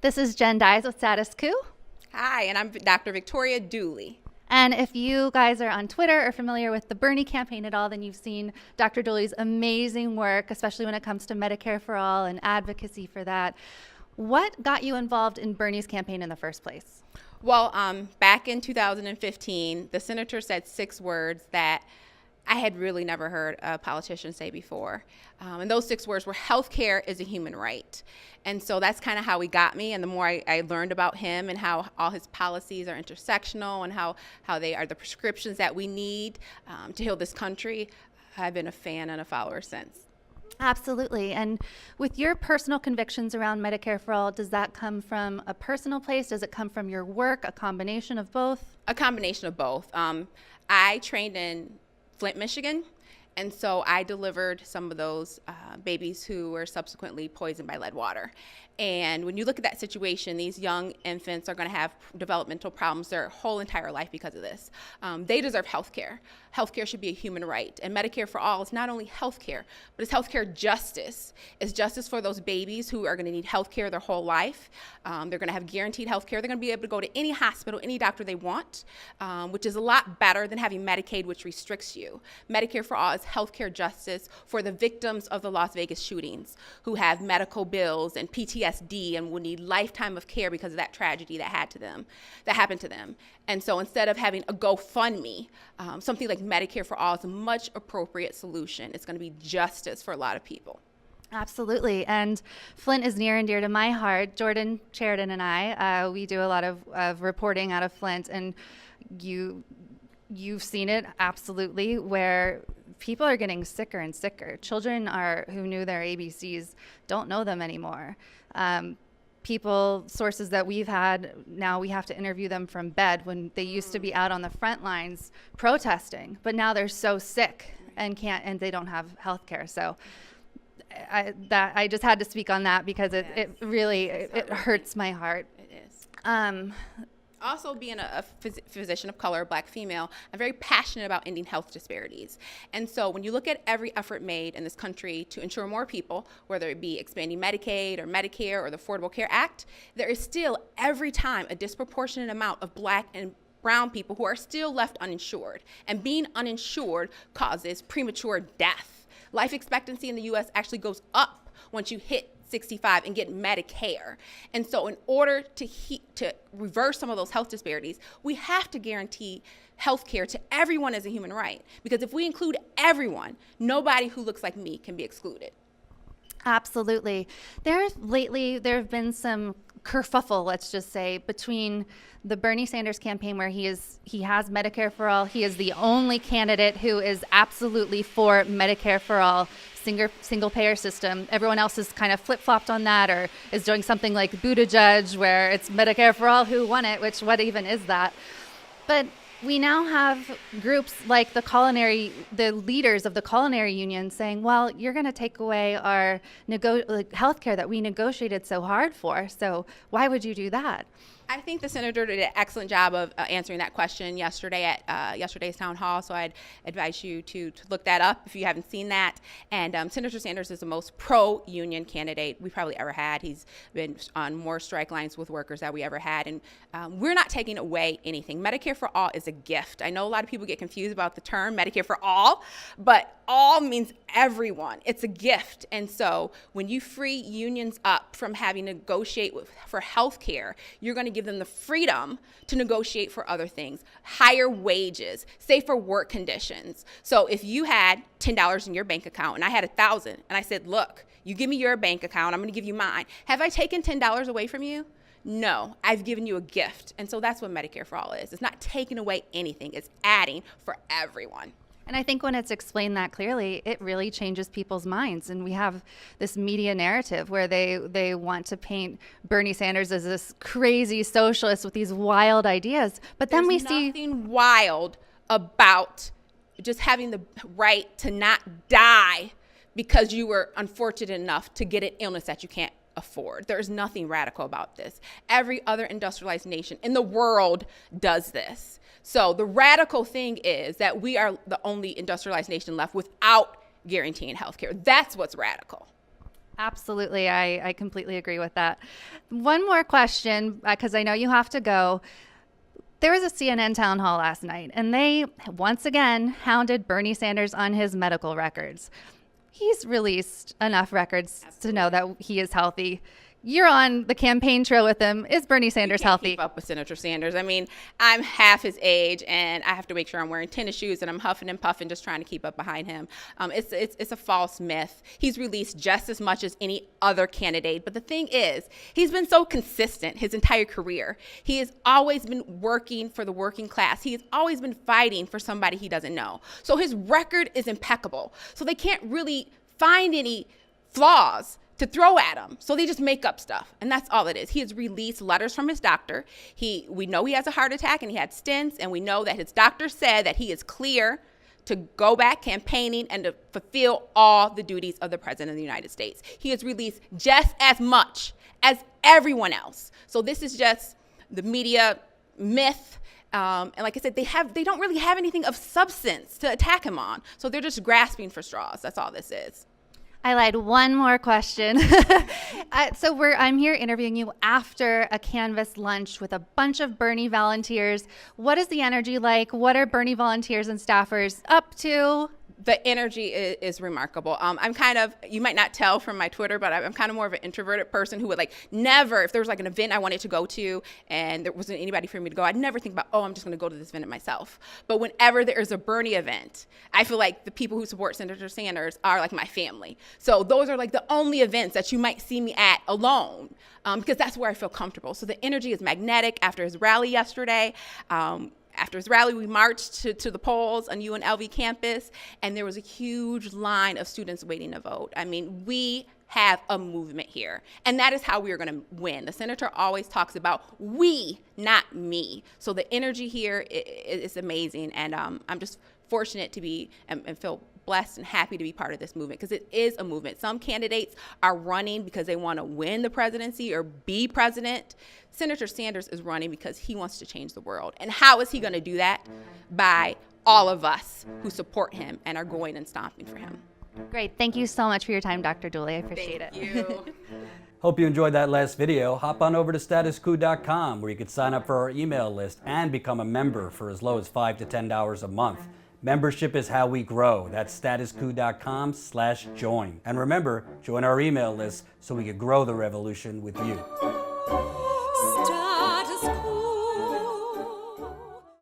This is Jen Dyes with Status Coup. Hi, and I'm Dr. Victoria Dooley. And if you guys are on Twitter or familiar with the Bernie campaign at all, then you've seen Dr. Dooley's amazing work, especially when it comes to Medicare for all and advocacy for that. What got you involved in Bernie's campaign in the first place? Well, back in 2015, the senator said 6 words that I had really never heard a politician say before. And those 6 words were, healthcare is a human right. And so that's kind of how he got me. And the more I learned about him and how all his policies are intersectional and how they are the prescriptions that we need to heal this country, I've been a fan and a follower since. Absolutely. And with your personal convictions around Medicare for all, does that come from a personal place? Does it come from your work? A combination of both? A combination of both. I trained in Flint, Michigan, and so I delivered some of those babies who were subsequently poisoned by lead water. And when you look at that situation, these young infants are going to have developmental problems their whole entire life because of this. They deserve health care. Health care should be a human right. And Medicare for all is not only health care, but it's health care justice. It's justice for those babies who are going to need health care their whole life. They're going to have guaranteed health care. They're going to be able to go to any hospital, any doctor they want, which is a lot better than having Medicaid, which restricts you. Medicare for all is health care justice for the victims of the Las Vegas shootings who have medical bills and PTSD and will need lifetime of care because of that tragedy that happened to them. And so instead of having a GoFundMe, something like Medicare for all is a much appropriate solution. It's going to be justice for a lot of people. Absolutely. And Flint is near and dear to my heart. Jordan Sheridan and I, we do a lot of reporting out of Flint, and you've seen it absolutely, where people are getting sicker and sicker. Children who knew their ABCs don't know them anymore. Sources that we've had, now we have to interview them from bed when they used to be out on the front lines protesting, but now they're so sick and they don't have health care. So I just had to speak on that because it really hurts my heart. It is. Also, being a physician of color, Black female, I'm very passionate about ending health disparities. And so when you look at every effort made in this country to ensure more people, whether it be expanding Medicaid or Medicare or the Affordable Care Act, there is still every time a disproportionate amount of Black and brown people who are still left uninsured. And being uninsured causes premature death. Life expectancy in the U.S. actually goes up once you hit 65 and get Medicare. And so in order to reverse some of those health disparities, we have to guarantee health care to everyone as a human right. Because if we include everyone, nobody who looks like me can be excluded. Absolutely. There have been some kerfuffle, let's just say, between the Bernie Sanders campaign, where he has Medicare for all. He is the only candidate who is absolutely for Medicare for all, single payer system. Everyone else is kind of flip-flopped on that, or is doing something like Buttigieg, where it's Medicare for all who won it, which what even is that? But we now have groups like the leaders of the culinary union saying, well, you're going to take away our health care that we negotiated so hard for, so why would you do that? I think the senator did an excellent job of answering that question yesterday at yesterday's town hall, so I'd advise you to look that up if you haven't seen that. And Senator Sanders is the most pro-union candidate we probably ever had. He's been on more strike lines with workers that we ever had, and we're not taking away anything. Medicare for all is a gift. I know a lot of people get confused about the term Medicare for all, but all means everyone. It's a gift. And so when you free unions up from having to negotiate for health care, you're going to give them the freedom to negotiate for other things, higher wages, safer work conditions. So if you had $10 in your bank account and I had $1,000, and I said, look, you give me your bank account, I'm going to give you mine. Have I taken $10 away from you? No, I've given you a gift. And so that's what Medicare for all is. It's not taking away anything. It's adding for everyone. And I think when it's explained that clearly, it really changes people's minds. And we have this media narrative where they want to paint Bernie Sanders as this crazy socialist with these wild ideas. But then we see nothing wild about just having the right to not die because you were unfortunate enough to get an illness that you can't afford. There's nothing radical about this. Every other industrialized nation in the world does this. So the radical thing is that we are the only industrialized nation left without guaranteeing health care. That's what's radical. Absolutely. I completely agree with that. One more question, because I know you have to go. There was a CNN town hall last night, and they once again hounded Bernie Sanders on his medical records. He's released enough records to know that he is healthy. You're on the campaign trail with him. Is Bernie Sanders healthy? Keep up with Senator Sanders. I mean, I'm half his age, and I have to make sure I'm wearing tennis shoes and I'm huffing and puffing, just trying to keep up behind him. It's a false myth. He's released just as much as any other candidate. But the thing is, he's been so consistent his entire career. He has always been working for the working class. He has always been fighting for somebody he doesn't know. So his record is impeccable. So they can't really find any flaws to throw at him. So they just make up stuff. And that's all it is. He has released letters from his doctor. We know he has a heart attack and he had stents, and we know that his doctor said that he is clear to go back campaigning and to fulfill all the duties of the President of the United States. He has released just as much as everyone else. So this is just the media myth. And like I said, they don't really have anything of substance to attack him on. So they're just grasping for straws. That's all this is. I lied. One more question. I'm here interviewing you after a Canvas lunch with a bunch of Bernie volunteers. What is the energy like? What are Bernie volunteers and staffers up to? The energy is remarkable. I'm kind of, you might not tell from my Twitter, but I'm kind of more of an introverted person who would never, if there was an event I wanted to go to and there wasn't anybody for me to go, I'd never think about, I'm just going to go to this event myself. But whenever there is a Bernie event, I feel like the people who support Senator Sanders are like my family. So those are the only events that you might see me at alone, because that's where I feel comfortable. So the energy is magnetic. After his rally yesterday, after his rally, we marched to the polls on UNLV campus, and there was a huge line of students waiting to vote. I mean, we have a movement here, and that is how we are going to win. The senator always talks about we, not me. So the energy here is amazing, and I'm just fortunate to be and feel blessed and happy to be part of this movement, because it is a movement. Some candidates are running because they want to win the presidency or be president. Senator Sanders is running because he wants to change the world. And how is he going to do that? By all of us who support him and are going and stomping for him. Great. Thank you so much for your time, Dr. Dooley. I appreciate it. Thank you. Hope you enjoyed that last video. Hop on over to statuscoup.com where you can sign up for our email list and become a member for as low as $5 to $10 a month. Membership is how we grow. That's statuscoup.com/join. And remember, join our email list so we can grow the revolution with you.